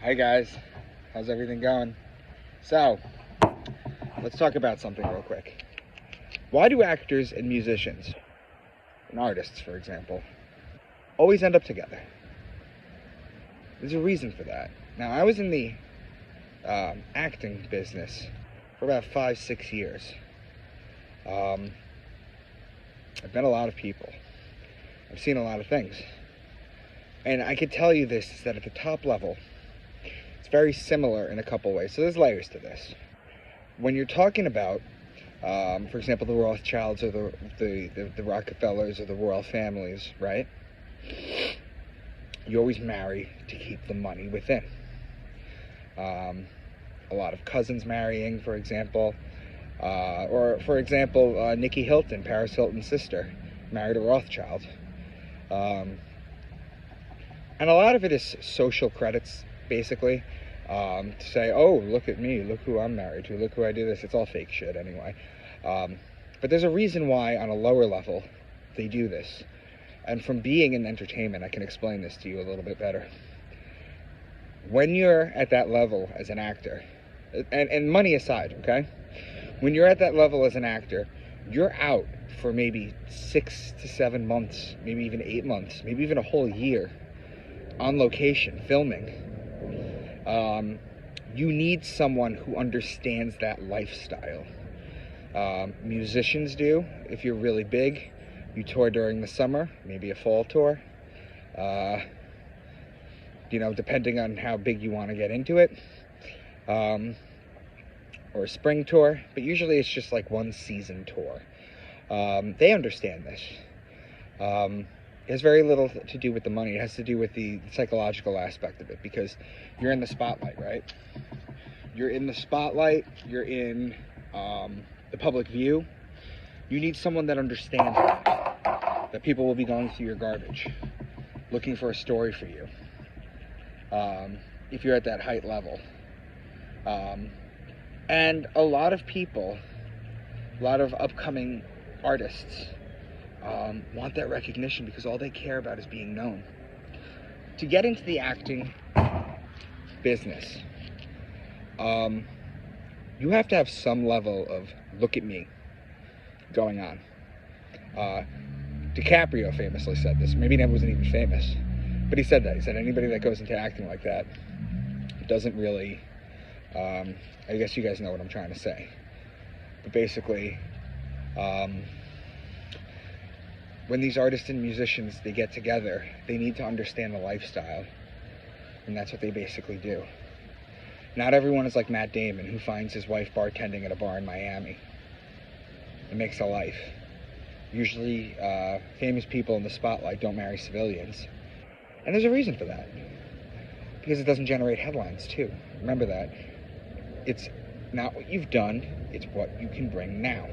Hi guys, how's everything going? So, let's talk about something real quick. Why do actors and musicians, and artists for example, always end up together? There's a reason for that. Now, I was in the acting business for about 5-6 years. I've met a lot of people. I've seen a lot of things. And I could tell you this, is that at the top level, it's very similar in a couple ways. So there's layers to this. When you're talking about, for example, the Rothschilds or the Rockefellers or the royal families, right? You always marry to keep the money within. A lot of cousins marrying, for example. Or, for example, Nikki Hilton, Paris Hilton's sister, married a Rothschild. And a lot of it is social credits, basically. To say, oh, look at me, look who I'm married to, look who I do this. It's all fake shit anyway. But there's a reason why, on a lower level, they do this. And from being in entertainment, I can explain this to you a little bit better. When you're at that level as an actor, and money aside, okay? When you're at that level as an actor, you're out for maybe 6 to 7 months, maybe even 8 months, maybe even a whole year on location, filming. You need someone who understands that lifestyle. Musicians do. If you're really big, you tour during the summer, maybe a fall tour. Depending on how big you want to get into it. Or a spring tour, but usually it's just like one season tour. They understand this. It has very little to do with the money. It has to do with the psychological aspect of it, because you're in the spotlight, right? You're in the spotlight, you're in the public view. You need someone that understands that people will be going through your garbage, looking for a story for you, if you're at that height level. And a lot of people, a lot of upcoming artists, want that recognition because all they care about is being known. To get into the acting business, you have to have some level of look at me going on. DiCaprio famously said this. Maybe he wasn't even famous, but he said that. He said anybody that goes into acting like that doesn't really, I guess you guys know what I'm trying to say. But basically, when these artists and musicians, they get together, they need to understand the lifestyle. And that's what they basically do. Not everyone is like Matt Damon, who finds his wife bartending at a bar in Miami and makes a life. Usually, famous people in the spotlight don't marry civilians. And there's a reason for that. Because it doesn't generate headlines, too. Remember that. It's not what you've done, it's what you can bring now.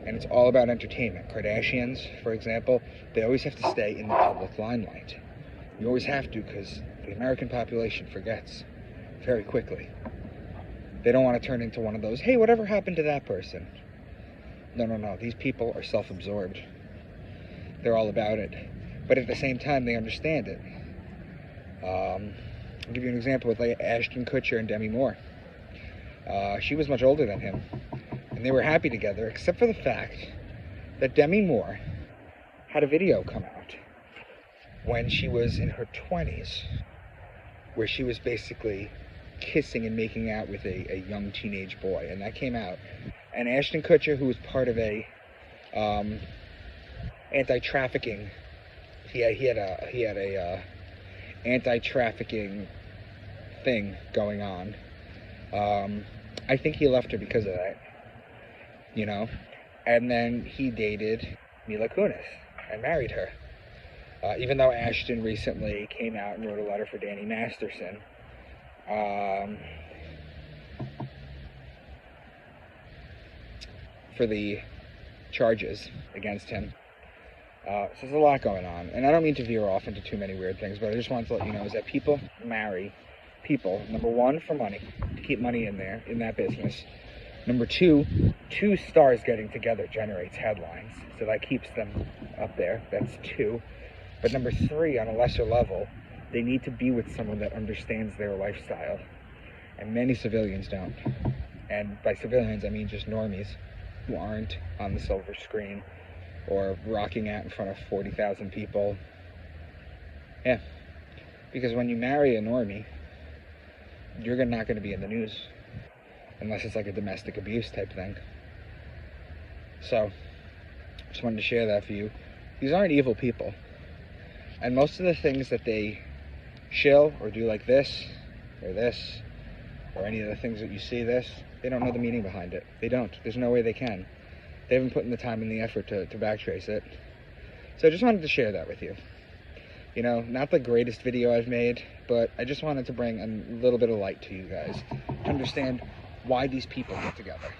And it's all about entertainment. Kardashians, for example, they always have to stay in the public limelight. You always have to, because the American population forgets very quickly. They don't want to turn into one of those, hey, whatever happened to that person? No. These people are self-absorbed. They're all about it. But at the same time, they understand it. I'll give you an example with Ashton Kutcher and Demi Moore. She was much older than him. And they were happy together, except for the fact that Demi Moore had a video come out when she was in her 20s, where she was basically kissing and making out with a young teenage boy, and that came out. And Ashton Kutcher, who was part of a anti-trafficking, he had a anti-trafficking thing going on. I think he left her because of that. And then he dated Mila Kunis and married her. Even though Ashton recently came out and wrote a letter for Danny Masterson, for the charges against him. So there's a lot going on. And I don't mean to veer off into too many weird things, but I just wanted to let you know is that people marry people, number one, for money, to keep money in there, in that business. Number two stars getting together generates headlines, so that keeps them up there. That's two. But number three, on a lesser level, They need to be with someone that understands their lifestyle. And many civilians don't. And by civilians, I mean just normies who aren't on the silver screen or rocking out in front of 40,000 people. Yeah. Because when you marry a normie, you're not going to be in the news. Unless it's like a domestic abuse type thing. So, just wanted to share that for you. These aren't evil people. And most of the things that they shill or do like this, or any of the things that you see they don't know the meaning behind it. They don't. There's no way they can. They haven't put in the time and the effort to backtrace it. So I just wanted to share that with you. You know, not the greatest video I've made, but I just wanted to bring a little bit of light to you guys. Understand why these people get together.